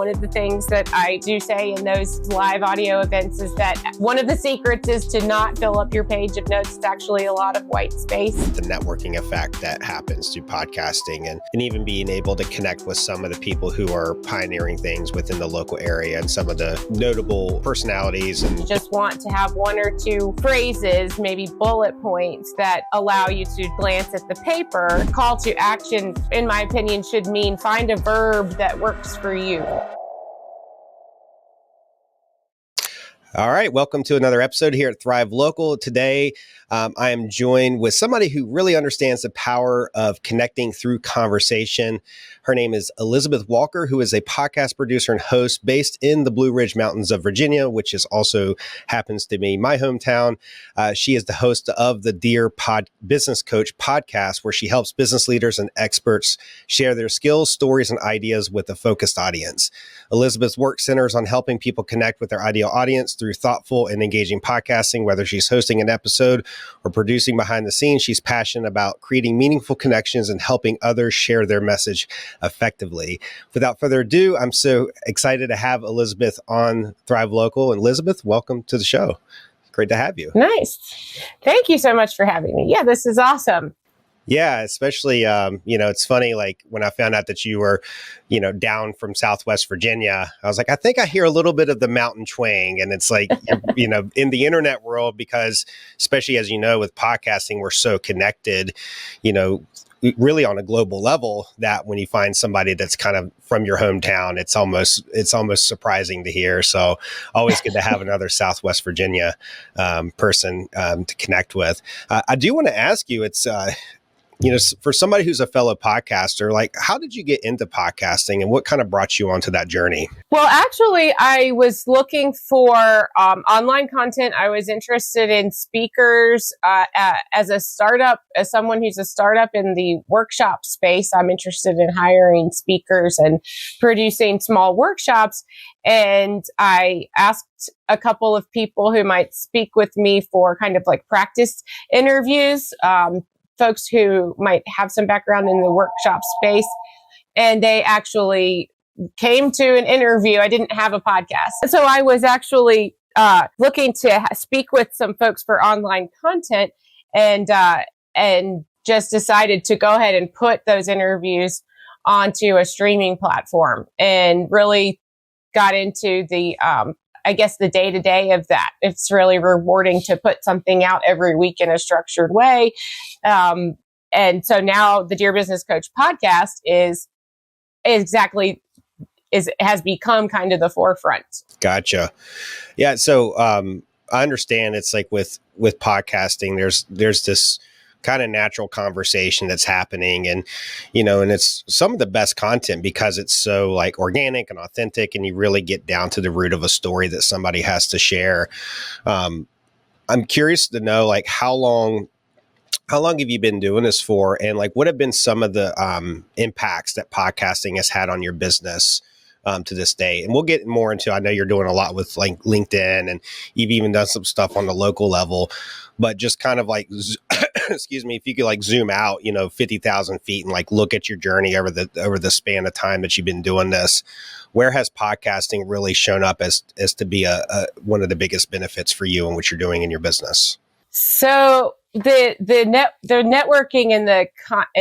One of the things that I do say in those live audio events is that one of the secrets is to not fill up your page of notes. It's actually a lot of white space. The networking effect that happens through podcasting and even being able to connect with some of the people who are pioneering things within the local area and some of the notable personalities. And you just want to have one or two phrases, maybe bullet points that allow you to glance at the paper. Call to action, in my opinion, should mean find a verb that works for you. All right. Welcome to another episode here at Thrive Local. Today, I am joined with somebody who really understands the power of connecting through conversation. Her name is Elizabeth Walker, who is a podcast producer and host based in the Blue Ridge Mountains of Virginia, which is also happens to be my hometown. She is the host of the Dear Business Coach podcast, where she helps business leaders and experts share their skills, stories, and ideas with a focused audience. Elizabeth's work centers on helping people connect with their ideal audience through thoughtful and engaging podcasting. Whether she's hosting an episode or producing behind the scenes, she's passionate about creating meaningful connections and helping others share their message effectively. Without further ado, I'm so excited to have Elizabeth on Thrive Local. And Elizabeth, welcome to the show. Great to have you. Nice. Thank you so much for having me. Yeah, this is awesome. Yeah, especially, it's funny, like when I found out that you were, down from Southwest Virginia, I was like, I think I hear a little bit of the mountain twang. And it's like, in the internet world, because especially as you know, with podcasting, we're so connected, really on a global level, that when you find somebody that's kind of from your hometown, it's almost surprising to hear. So always good to have another Southwest Virginia person to connect with. I do want to ask you, it's, for somebody who's a fellow podcaster, like, how did you get into podcasting and what kind of brought you onto that journey? Well, actually, I was looking for online content. I was interested in speakers as someone who's a startup in the workshop space. I'm interested in hiring speakers and producing small workshops. And I asked a couple of people who might speak with me for kind of like practice interviews, folks who might have some background in the workshop space, and they actually came to an interview. I didn't have a podcast. So I was actually looking to speak with some folks for online content, and just decided to go ahead and put those interviews onto a streaming platform, and really got into the the day-to-day of that. It's really rewarding to put something out every week in a structured way. And so now the Dear Business Coach podcast has become kind of the forefront. Gotcha. Yeah. So, I understand it's like with podcasting, there's this kind of natural conversation that's happening, and it's some of the best content because it's so like organic and authentic, and you really get down to the root of a story that somebody has to share. I'm curious to know, like, how long have you been doing this for, and like what have been some of the impacts that podcasting has had on your business to this day? And we'll get more into, I know you're doing a lot with like LinkedIn, and you've even done some stuff on the local level, but just kind of like, excuse me, if you could like zoom out, 50,000 feet and like look at your journey over the span of time that you've been doing this, where has podcasting really shown up as to be one of the biggest benefits for you and what you're doing in your business? So the networking and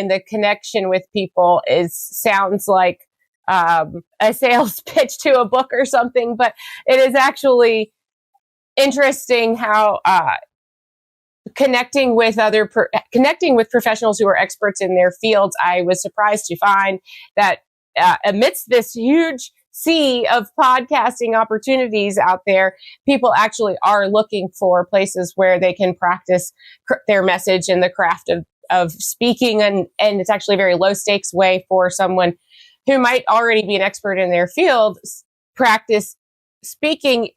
the connection with people sounds like a sales pitch to a book or something, but it is actually interesting how connecting with professionals who are experts in their fields. I was surprised to find that amidst this huge sea of podcasting opportunities out there, people actually are looking for places where they can practice their message and the craft of speaking. And it's actually a very low stakes way for someone who might already be an expert in their field, practice speaking,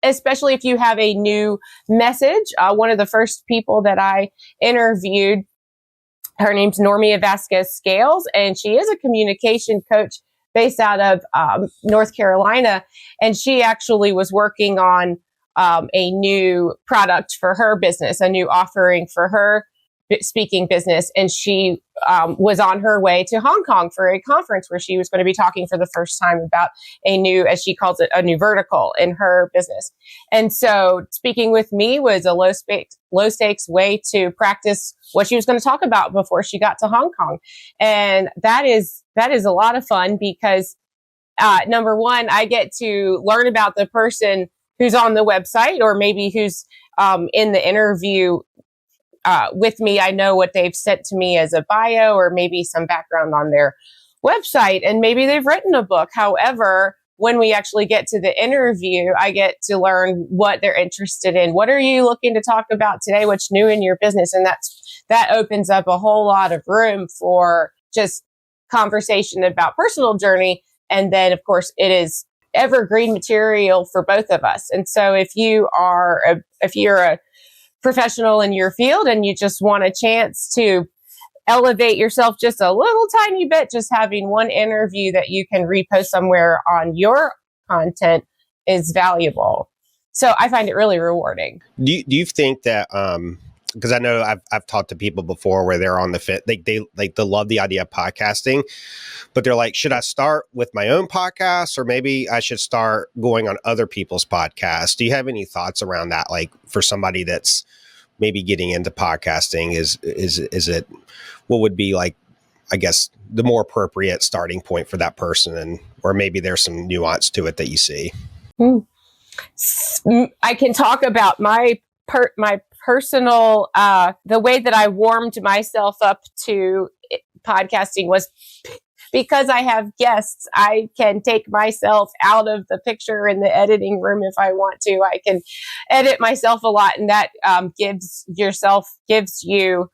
especially if you have a new message. One of the first people that I interviewed, her name's Normia Vasquez Scales, and she is a communication coach based out of North Carolina. And she actually was working on a new product for her business, a new offering for her speaking business, and she was on her way to Hong Kong for a conference where she was going to be talking for the first time about a new, as she calls it, a new vertical in her business. And so speaking with me was a low stakes way to practice what she was going to talk about before she got to Hong Kong. And that is a lot of fun because number one, I get to learn about the person who's on the website, or maybe who's in the interview with me. I know what they've sent to me as a bio, or maybe some background on their website, and maybe they've written a book. However, when we actually get to the interview, I get to learn what they're interested in. What are you looking to talk about today? What's new in your business? And that opens up a whole lot of room for just conversation about personal journey. And then, of course, it is evergreen material for both of us. And so if you're a professional in your field and you just want a chance to elevate yourself just a little tiny bit, just having one interview that you can repost somewhere on your content is valuable. So I find it really rewarding. Do you think that, because I know I've talked to people before where they're on the fit, they love the idea of podcasting, but they're like, should I start with my own podcast, or maybe I should start going on other people's podcasts? Do you have any thoughts around that? Like, for somebody that's maybe getting into podcasting, is it, what would be, like, I guess, the more appropriate starting point for that person, and or maybe there's some nuance to it that you see? I can talk about my personal, the way that I warmed myself up to podcasting was because I have guests. I can take myself out of the picture in the editing room if I want to. I can edit myself a lot, and that gives you,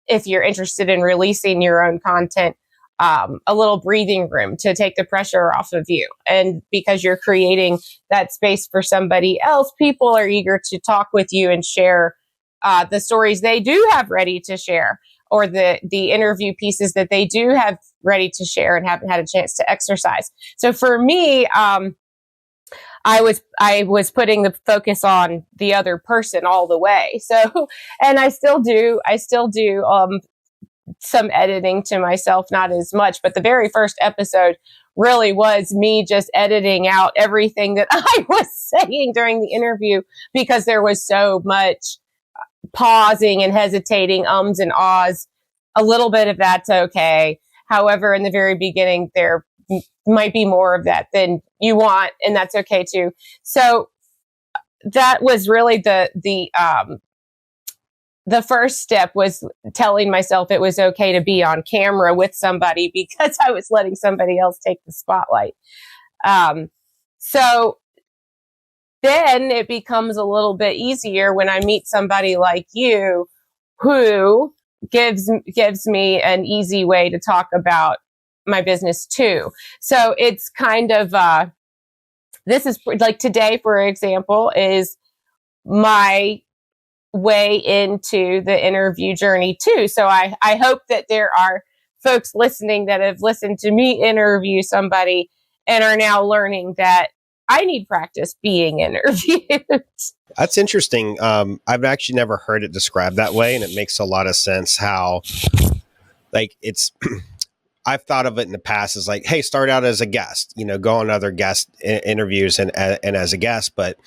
if you're interested in releasing your own content, a little breathing room to take the pressure off of you. And because you're creating that space for somebody else, people are eager to talk with you and share the stories they do have ready to share, or the interview pieces that they do have ready to share and haven't had a chance to exercise. So for me, I was putting the focus on the other person all the way. So, and I still do some editing to myself, not as much, but the very first episode really was me just editing out everything that I was saying during the interview, because there was so much pausing and hesitating, ums and ahs. A little bit of that's okay. However, in the very beginning, there might be more of that than you want, and that's okay too. So that was really the first step, was telling myself it was okay to be on camera with somebody, because I was letting somebody else take the spotlight. So then it becomes a little bit easier when I meet somebody like you, who gives me an easy way to talk about my business too. So it's kind of, this is like today, for example, is my way into the interview journey too. So I hope that there are folks listening that have listened to me interview somebody and are now learning that I need practice being interviewed. That's interesting. I've actually never heard it described that way, and it makes a lot of sense how, like, it's, I've thought of it in the past as like, hey, start out as a guest, go on other guest interviews and as a guest, but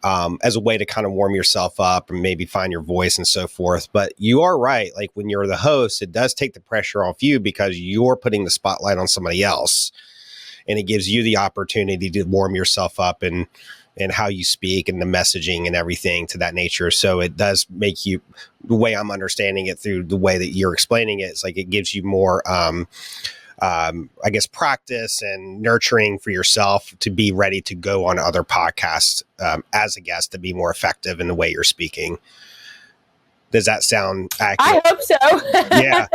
as a way to kind of warm yourself up and maybe find your voice and so forth. But you are right. Like, when you're the host, it does take the pressure off you, because you're putting the spotlight on somebody else, and it gives you the opportunity to warm yourself up and how you speak and the messaging and everything to that nature. So it does make you, the way I'm understanding it through the way that you're explaining it, it's like it gives you more, I guess, practice and nurturing for yourself to be ready to go on other podcasts as a guest, to be more effective in the way you're speaking. Does that sound accurate? I hope so. Yeah.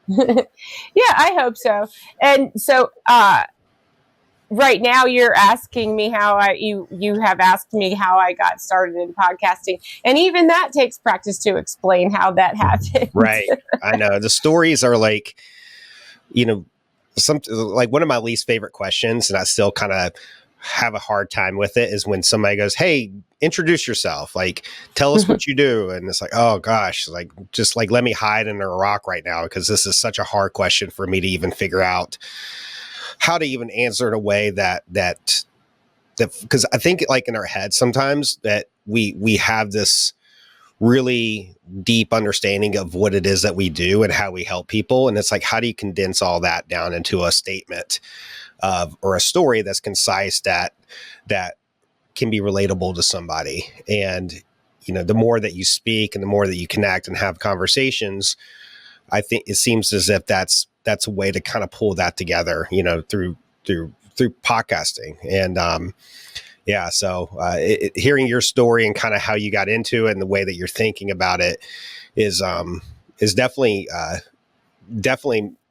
Yeah, I hope so. And so, right now you're asking me you have asked me how I got started in podcasting. And even that takes practice to explain how that happened. Right. I know. The stories are like, some, like, one of my least favorite questions, and I still kind of have a hard time with it is when somebody goes, "Hey, introduce yourself. Like, tell us what you do." And it's like, oh gosh, like just like let me hide under a rock right now because this is such a hard question for me to even figure out how to even answer in a way that because I think like in our head sometimes that we have this really deep understanding of what it is that we do and how we help people. And it's like, how do you condense all that down into a statement or a story that's concise that can be relatable to somebody? And, the more that you speak and the more that you connect and have conversations, I think it seems as if that's a way to kind of pull that together, through podcasting. And, so hearing your story and kind of how you got into it and the way that you're thinking about it is definitely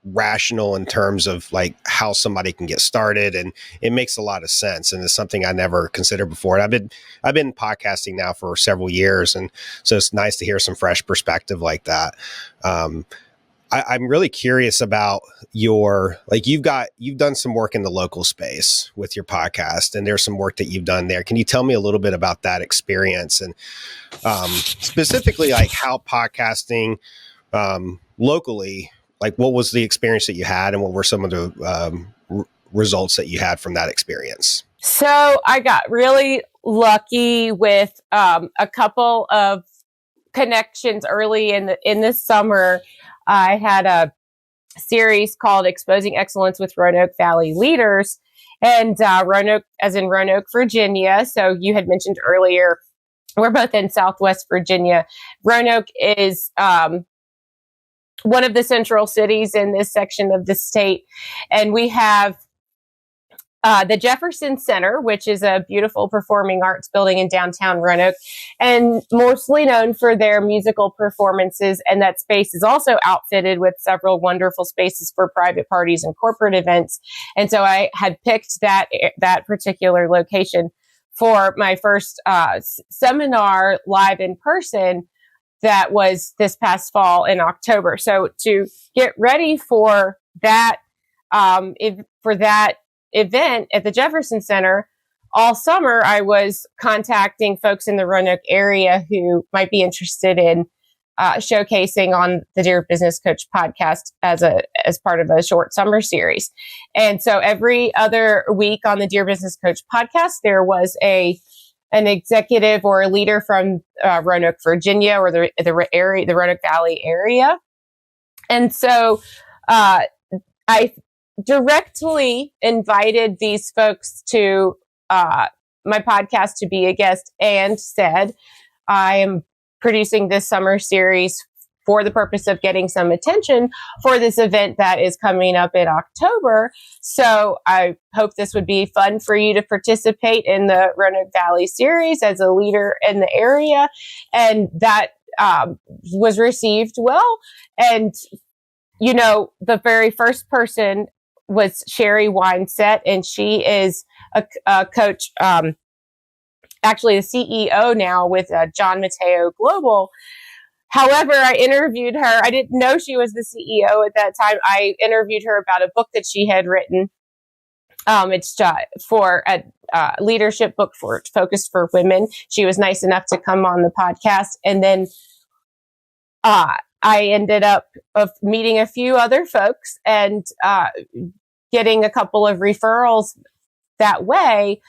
rational in terms of like how somebody can get started, and it makes a lot of sense, and it's something I never considered before. And I've been podcasting now for several years, and so it's nice to hear some fresh perspective like that. I'm really curious about you've done some work in the local space with your podcast, and there's some work that you've done there. Can you tell me a little bit about that experience and specifically like how podcasting locally, like what was the experience that you had and what were some of the results that you had from that experience? So I got really lucky with a couple of connections early in this summer. I had a series called Exposing Excellence with Roanoke Valley Leaders, and Roanoke, as in Roanoke, Virginia. So you had mentioned earlier, we're both in Southwest Virginia. Roanoke is one of the central cities in this section of the state, and we have the Jefferson Center, which is a beautiful performing arts building in downtown Roanoke, and mostly known for their musical performances. And that space is also outfitted with several wonderful spaces for private parties and corporate events. And so I had picked that particular location for my first seminar live in person. That was this past fall in October. So to get ready for that, event at the Jefferson Center, all summer I was contacting folks in the Roanoke area who might be interested in showcasing on the Dear Business Coach podcast as part of a short summer series. And so every other week on the Dear Business Coach podcast, there was an executive or a leader from Roanoke, Virginia, or the Roanoke Valley area. And so I directly invited these folks to my podcast to be a guest and said, I am producing this summer series for the purpose of getting some attention for this event that is coming up in October. So I hope this would be fun for you to participate in the Roanoke Valley series as a leader in the area. And that was received well. And, the very first person was Sherry Winesett, and she is a coach, actually the CEO now with John Mateo Global. However, I interviewed her. I didn't know she was the CEO at that time. I interviewed her about a book that she had written. It's for a leadership book focused for women. She was nice enough to come on the podcast, and then I ended up meeting a few other folks and getting a couple of referrals that way.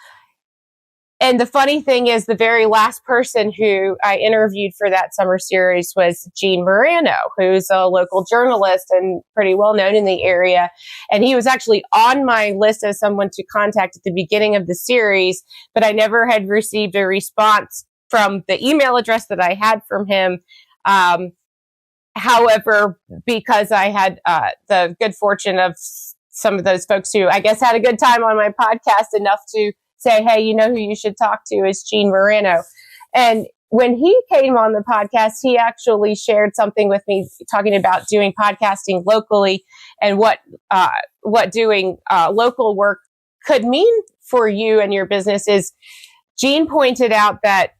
And the funny thing is, the very last person who I interviewed for that summer series was Gene Morano, who's a local journalist and pretty well known in the area. And he was actually on my list as someone to contact at the beginning of the series, but I never had received a response from the email address that I had from him. However, because I had the good fortune of some of those folks who I guess had a good time on my podcast enough to say, hey, who you should talk to is Gene Morano. And when he came on the podcast, he actually shared something with me talking about doing podcasting locally and what doing local work could mean for you and your business. Is Gene pointed out that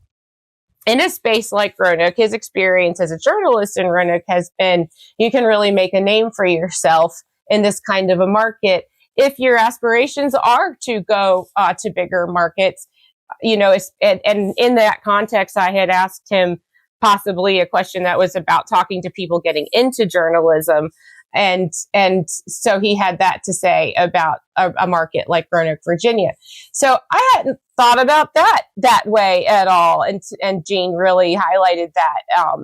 in a space like Roanoke, his experience as a journalist in Roanoke has been, you can really make a name for yourself in this kind of a market if your aspirations are to go to bigger markets, and in that context, I had asked him possibly a question that was about talking to people getting into journalism. And so he had that to say about a market like Roanoke, Virginia. So I hadn't thought about that way at all. And Gene really highlighted that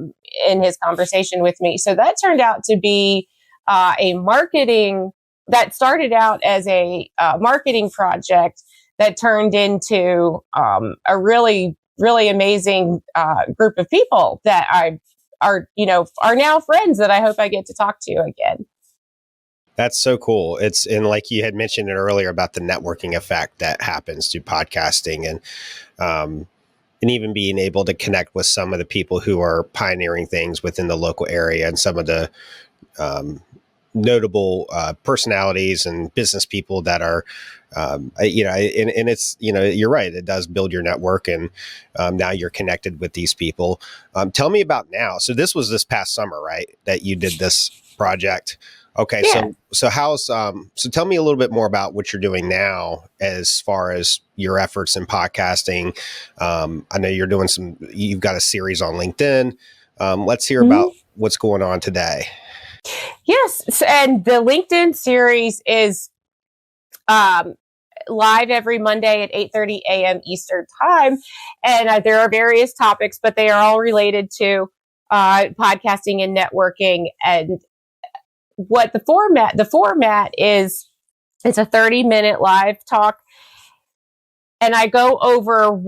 in his conversation with me. So that turned out to be a marketing that started out as a marketing project that turned into a really, really amazing group of people that are now friends that I hope I get to talk to again. That's so cool. And like you had mentioned it earlier about the networking effect that happens through podcasting, and even being able to connect with some of the people who are pioneering things within the local area, and some of the notable personalities and business people that are, and it's, you're right. It does build your network, and now you're connected with these people. Tell me about now. So this was this past summer, right? That you did this project. Okay. Yeah. So how's, so tell me a little bit more about what you're doing now as far as your efforts in podcasting. I know you've got a series on LinkedIn. Let's hear about what's going on today. Yes. And the LinkedIn series is live every Monday at 8:30 a.m. Eastern time. And there are various topics, but they are all related to podcasting and networking. And what the format is, it's a 30-minute live talk. And I go over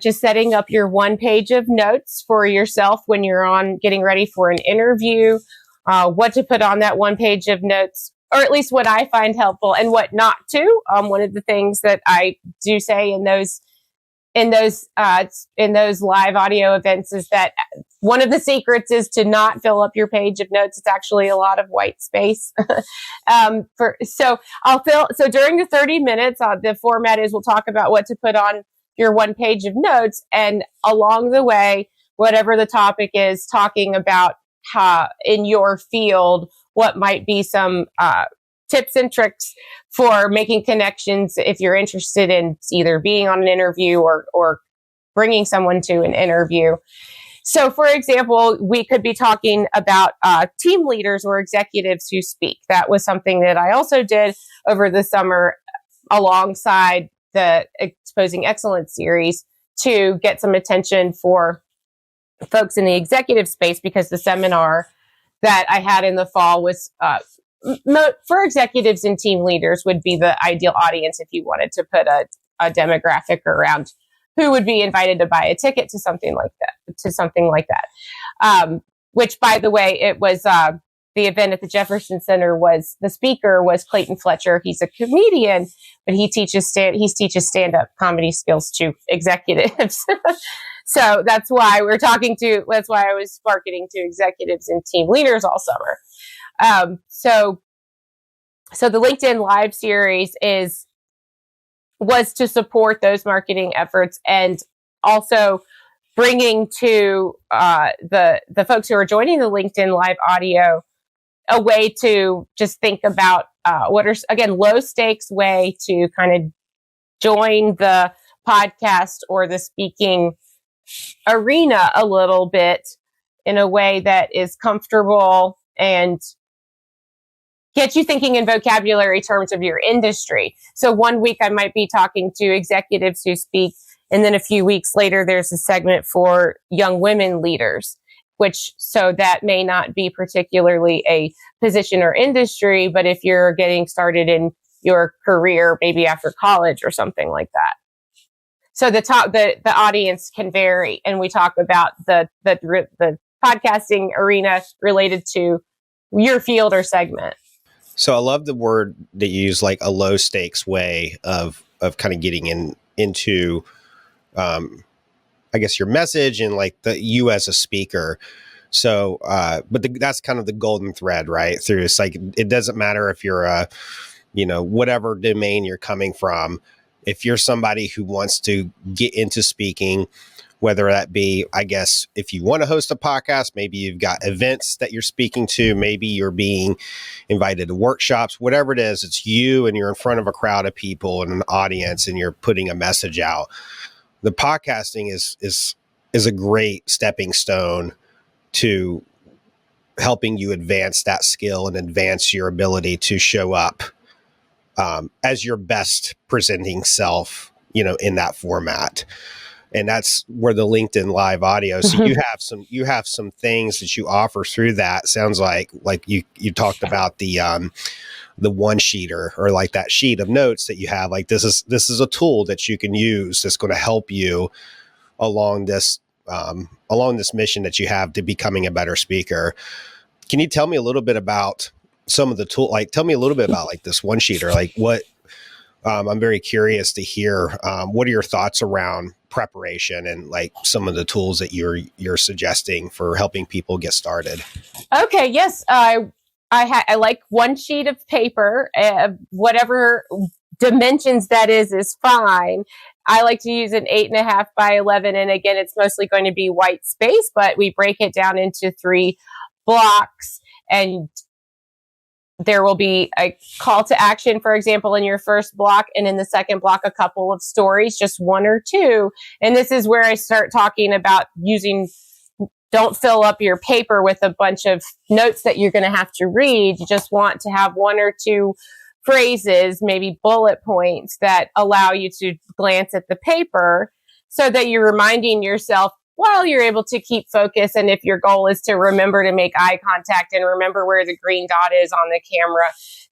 just setting up your one page of notes for yourself when you're getting ready for an interview, what to put on that one page of notes, or at least what I find helpful and what not to. One of the things that I do say in those live audio events is that one of the secrets is to not fill up your page of notes. It's actually a lot of white space. So during the 30 minutes, the format is we'll talk about what to put on your one page of notes, and along the way, whatever the topic is, talking about how in your field, what might be some tips and tricks for making connections if you're interested in either being on an interview or bringing someone to an interview. So, for example, we could be talking about team leaders or executives who speak. That was something that I also did over the summer alongside the Exposing Excellence series to get some attention for folks in the executive space, because the seminar that I had in the fall was for executives and team leaders would be the ideal audience if you wanted to put a demographic around who would be invited to buy a ticket to something like that. Which, by the way, it was the event at the Jefferson Center. The speaker was Clayton Fletcher. He's a comedian, but he teaches stand-up comedy skills to executives. So that's why I was marketing to executives and team leaders all summer. So the LinkedIn Live series was to support those marketing efforts, and also bringing to the folks who are joining the LinkedIn Live audio a way to just think about what are, again, low stakes way to kind of join the podcast or the speaking arena a little bit in a way that is comfortable and get you thinking in vocabulary terms of your industry. So one week I might be talking to executives who speak, and then a few weeks later there's a segment for young women leaders, so that may not be particularly a position or industry, but if you're getting started in your career, maybe after college or something like that. So the audience can vary, and we talk about the podcasting arena related to your field or segment. So I love the word that you use, like a low stakes way of kind of getting into, I guess, your message and like you as a speaker. So, but that's kind of the golden thread, right? Through it's like, it doesn't matter if you're whatever domain you're coming from. If you're somebody who wants to get into speaking, whether that be, I guess, if you want to host a podcast, maybe you've got events that you're speaking to, maybe you're being invited to workshops, whatever it is, it's you and you're in front of a crowd of people and an audience and you're putting a message out. The podcasting is a great stepping stone to helping you advance that skill and advance your ability to show up as your best presenting self, in that format. And that's where the LinkedIn Live audio. So you have some things that you offer through that. Sounds like you talked about the one sheeter, or like that sheet of notes that you have. Like this is a tool that you can use that's going to help you along this mission that you have to becoming a better speaker. Can you tell me a little bit about some of the tool? Like, tell me a little bit about like this one sheeter. Like what? I'm very curious to hear. What are your thoughts around preparation and like some of the tools that you're suggesting for helping people get started? Okay. Yes. I like one sheet of paper, whatever dimensions that is fine. I like to use an 8.5 by 11. And again, it's mostly going to be white space, but we break it down into 3 blocks, and there will be a call to action, for example, in your first block, and in the second block, a couple of stories, just 1 or 2. And this is where I start talking about don't fill up your paper with a bunch of notes that you're going to have to read. You just want to have 1 or 2 phrases, maybe bullet points that allow you to glance at the paper so that you're reminding yourself while you're able to keep focus. And if your goal is to remember to make eye contact and remember where the green dot is on the camera,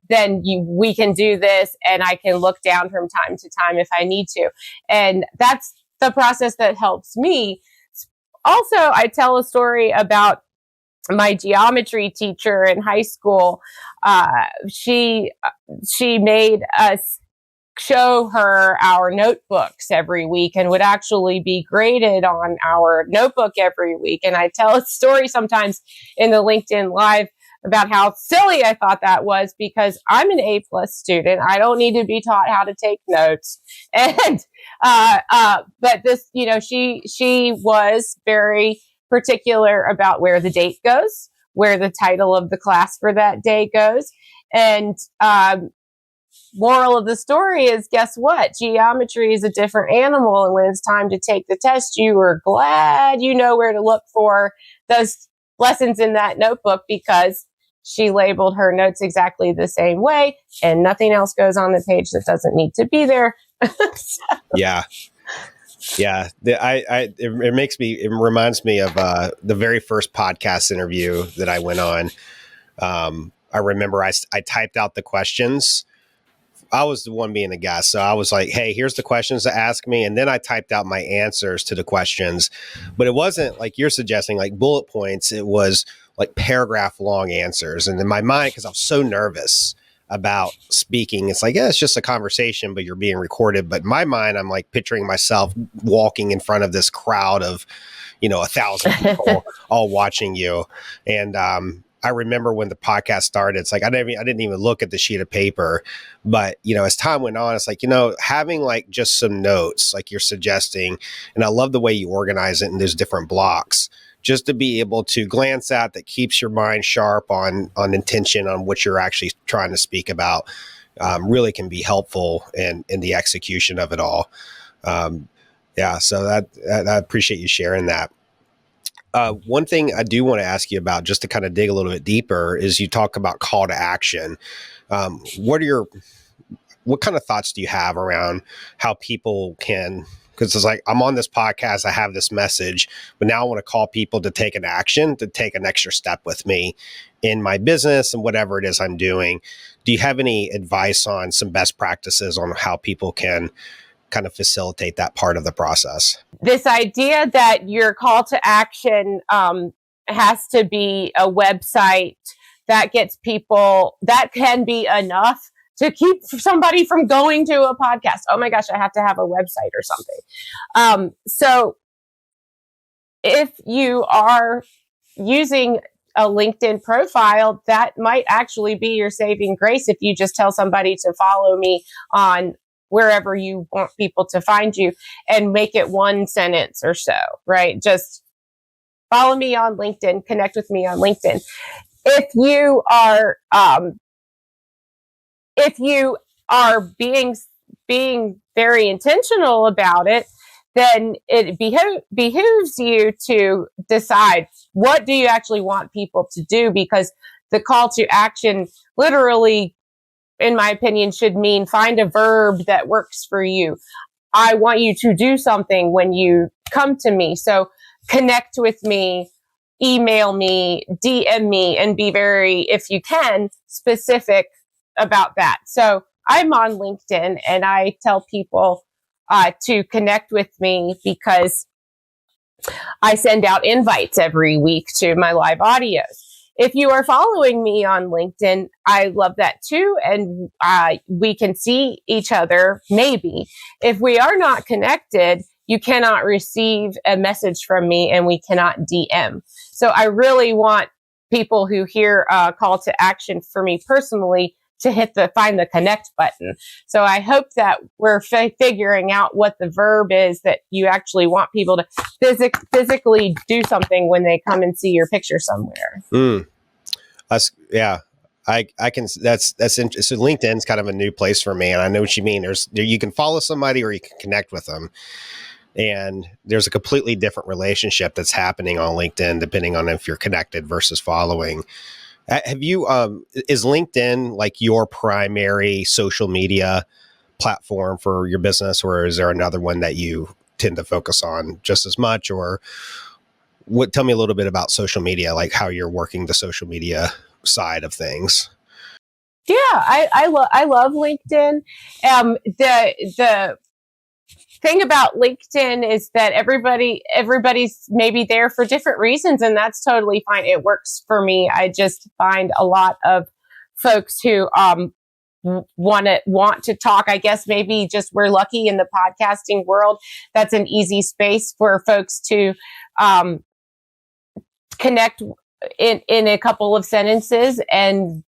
then we can do this, and I can look down from time to time if I need to. And that's the process that helps me. Also, I tell a story about my geometry teacher in high school. She made us show her our notebooks every week and would actually be graded on our notebook every week. And I tell a story sometimes in the LinkedIn Live about how silly I thought that was, because I'm an A+ student. I don't need to be taught how to take notes. And, but this, she was very particular about where the date goes, where the title of the class for that day goes. And, moral of the story is, guess what? Geometry is a different animal. And when it's time to take the test, you are glad you know where to look for those lessons in that notebook, because she labeled her notes exactly the same way and nothing else goes on the page that doesn't need to be there. Yeah. Yeah. It reminds me of the very first podcast interview that I went on. I remember I typed out the questions. I was the one being a guest. So I was like, hey, here's the questions to ask me. And then I typed out my answers to the questions. But it wasn't like you're suggesting, like bullet points. It was like paragraph long answers. And in my mind, because I was so nervous about speaking, it's like, yeah, it's just a conversation, but you're being recorded. But in my mind, I'm like picturing myself walking in front of this crowd of, 1,000 people all watching you. And, I remember when the podcast started, it's like, I didn't even look at the sheet of paper, but, as time went on, it's like, having like just some notes like you're suggesting, and I love the way you organize it in those different blocks, just to be able to glance at, that keeps your mind sharp on intention, on what you're actually trying to speak about, really can be helpful in the execution of it all. So that I appreciate you sharing that. One thing I do want to ask you about, just to kind of dig a little bit deeper, is you talk about call to action. What kind of thoughts do you have around how people can, because it's like, I'm on this podcast, I have this message, but now I want to call people to take an action, to take an extra step with me in my business and whatever it is I'm doing. Do you have any advice on some best practices on how people can kind of facilitate that part of the process? This idea that your call to action has to be a website that gets people, that can be enough to keep somebody from going to a podcast. Oh my gosh, I have to have a website or something. So if you are using a LinkedIn profile, that might actually be your saving grace. If you just tell somebody to follow me on wherever you want people to find you, and make it one sentence or so, right? Just follow me on LinkedIn, connect with me on LinkedIn. If you are being very intentional about it, then it behooves you to decide, what do you actually want people to do? Because the call to action literally, in my opinion, should mean find a verb that works for you. I want you to do something when you come to me. So connect with me, email me, DM me, and be very, if you can, specific about that. So I'm on LinkedIn, and I tell people to connect with me because I send out invites every week to my live audios. If you are following me on LinkedIn, I love that too. And we can see each other, maybe. If we are not connected, you cannot receive a message from me, and we cannot DM. So I really want people who hear a call to action for me personally to find the connect button. So I hope that we're figuring out what the verb is that you actually want people to physically do something when they come and see your picture somewhere. Yeah. I can, that's interesting. So LinkedIn's kind of a new place for me, and I know what you mean. You can follow somebody or you can connect with them, and there's a completely different relationship that's happening on LinkedIn, depending on if you're connected versus following. Have you, is LinkedIn like your primary social media platform for your business, or is there another one that you tend to focus on just as much? Or tell me a little bit about social media, like how you're working the social media side of things. Yeah, I love LinkedIn. The thing about LinkedIn is that everybody's maybe there for different reasons, and that's totally fine. It works for me. I just find a lot of folks who want to talk. I guess maybe just we're lucky in the podcasting world. That's an easy space for folks to connect in a couple of sentences, and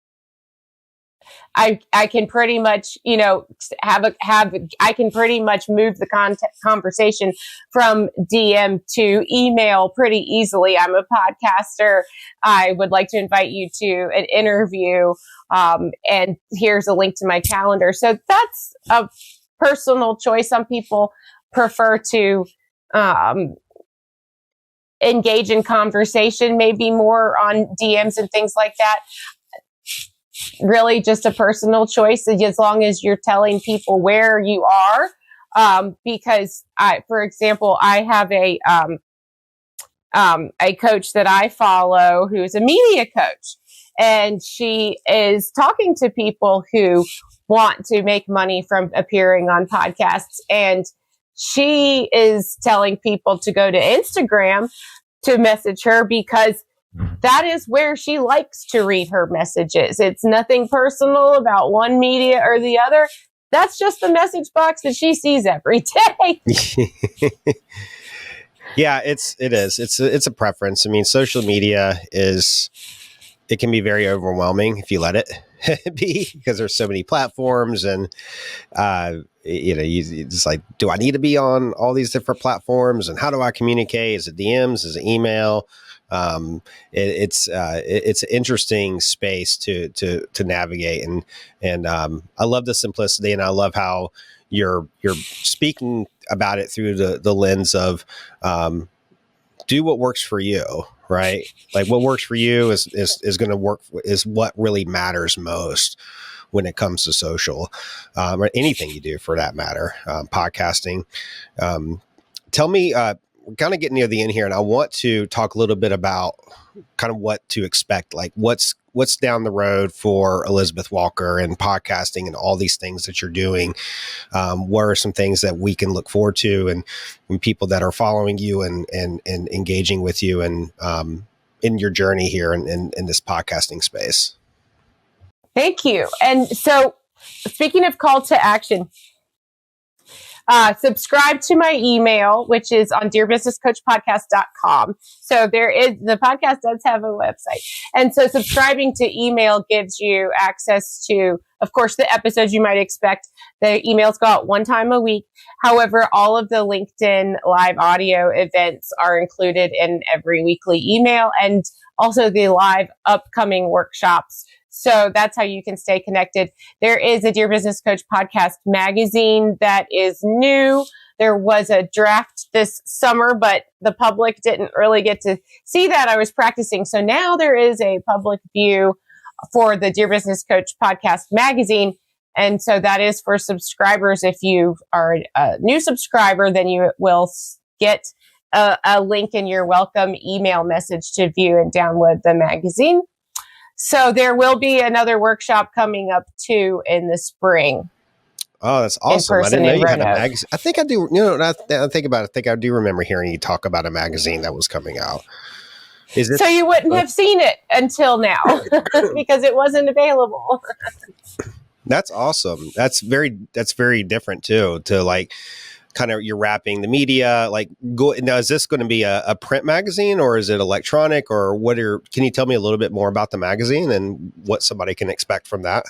I can pretty much, I can pretty much move the conversation from DM to email pretty easily. I'm a podcaster. I would like to invite you to an interview. And here's a link to my calendar. So that's a personal choice. Some people prefer to, engage in conversation, maybe more on DMs and things like that. Really just a personal choice, as long as you're telling people where you are. Because for example, I have a coach that I follow who's a media coach, and she is talking to people who want to make money from appearing on podcasts. And she is telling people to go to Instagram to message her, because that is where she likes to read her messages. It's nothing personal about one media or the other. That's just the message box that she sees every day. Yeah, it is. It's a preference. I mean, social media it can be very overwhelming if you let it be, because there's so many platforms, and you just like, do I need to be on all these different platforms, and how do I communicate? Is it DMs? Is it email? It's an interesting space to navigate, and I love the simplicity, and I love how you're speaking about it through the lens of do what works for you, right? Like what works for you is going to work, is what really matters most when it comes to social, or anything you do for that matter, podcasting. Tell me, we're kind of getting near the end here, and I want to talk a little bit about kind of what to expect, like what's down the road for Elizabeth Walker and podcasting and all these things that you're doing. What are some things that we can look forward to, and people that are following you and engaging with you and in your journey here in this podcasting space? Thank you. And so, speaking of call to action, subscribe to my email, which is on dearbusinesscoachpodcast.com. So the podcast does have a website. And so subscribing to email gives you access to, of course, the episodes you might expect. The emails go out one time a week. However, all of the LinkedIn live audio events are included in every weekly email, and also the live upcoming workshops. So that's how you can stay connected. There is a Dear Business Coach podcast magazine that is new. There was a draft this summer, but the public didn't really get to see that. I was practicing. So now there is a public view for the Dear Business Coach podcast magazine. And so that is for subscribers. If you are a new subscriber, then you will get a link in your welcome email message to view and download the magazine. So there will be another workshop coming up too in the spring. Oh, that's awesome. I didn't know you had a magazine. I think I do. I think about it. I think I do remember hearing you talk about a magazine that was coming out. So you wouldn't have seen it until now because it wasn't available. That's awesome. That's very different too, to like kind of you're wrapping the media, like now, is this going to be a print magazine or is it electronic, or can you tell me a little bit more about the magazine and what somebody can expect from that?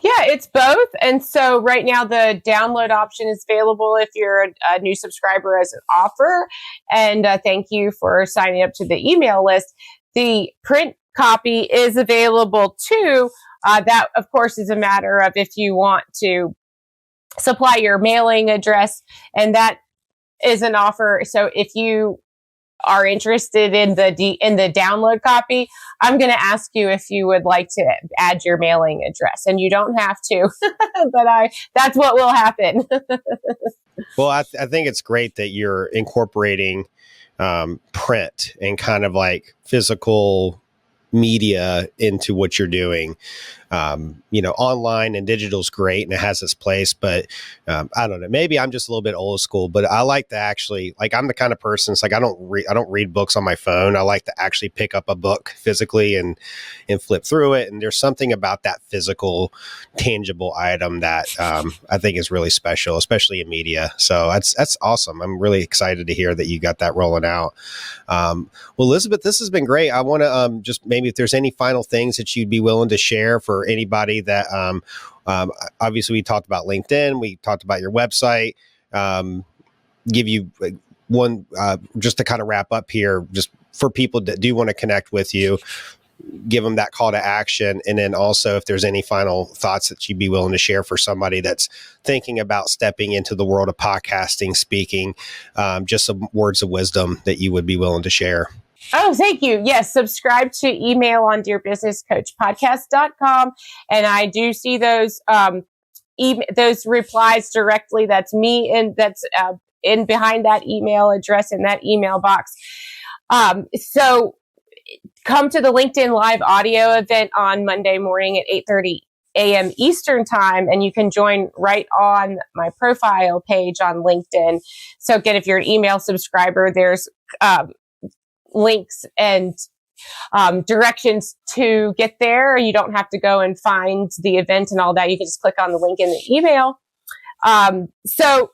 Yeah, it's both. And so right now the download option is available if you're a new subscriber as an offer. And thank you for signing up to the email list. The print copy is available too. That of course is a matter of if you want to supply your mailing address, and that is an offer. So if you are interested in the download copy, I'm going to ask you if you would like to add your mailing address, and you don't have to, but that's what will happen. Well, I think it's great that you're incorporating print and kind of like physical media into what you're doing. Online and digital is great and it has its place, but I don't know, maybe I'm just a little bit old school, but I like to actually, like, I'm the kind of person, it's like, I don't read books on my phone. I like to actually pick up a book physically and flip through it. And there's something about that physical, tangible item that I think is really special, especially in media. So that's awesome. I'm really excited to hear that you got that rolling out. Well, Elizabeth, this has been great. I want to just maybe if there's any final things that you'd be willing to share for anybody that obviously we talked about LinkedIn, we talked about your website, give you one just to kind of wrap up here, just for people that do want to connect with you, give them that call to action. And then also if there's any final thoughts that you'd be willing to share for somebody that's thinking about stepping into the world of podcasting, speaking, just some words of wisdom that you would be willing to share. Oh, thank you. Yes. Subscribe to email on dearbusinesscoachpodcast.com. And I do see those, those replies directly. That's me. And that's, in behind that email address in that email box. So come to the LinkedIn live audio event on Monday morning at 8:30 a.m. Eastern time, and you can join right on my profile page on LinkedIn. So again, if you're an email subscriber, there's, links and directions to get there. You don't have to go and find the event and all that. You can just click on the link in the email. So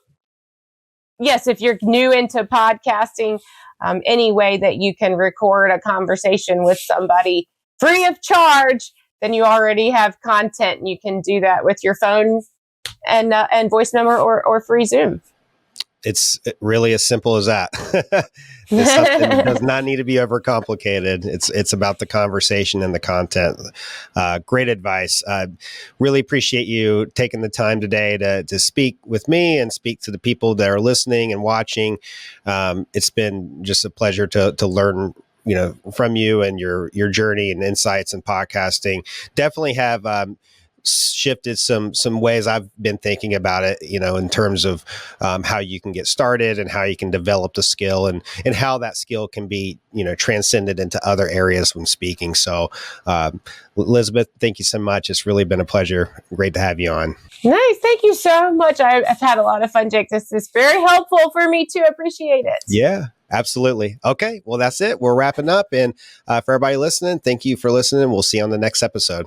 yes, if you're new into podcasting, any way that you can record a conversation with somebody free of charge, then you already have content. And you can do that with your phone and voice memo or free Zoom. It's really as simple as that. It does not need to be overcomplicated. It's about the conversation and the content. Great advice. Really appreciate you taking the time today to speak with me and speak to the people that are listening and watching. It's been just a pleasure to learn, from you and your journey and insights in podcasting. Definitely have shifted some ways I've been thinking about it, in terms of how you can get started and how you can develop the skill and how that skill can be, transcended into other areas when speaking. So, Elizabeth, thank you so much. It's really been a pleasure. Great to have you on. Nice. Thank you so much. I've had a lot of fun, Jake. This is very helpful for me too. Appreciate it. Yeah. Absolutely. Okay. Well, that's it. We're wrapping up. And for everybody listening, thank you for listening. We'll see you on the next episode.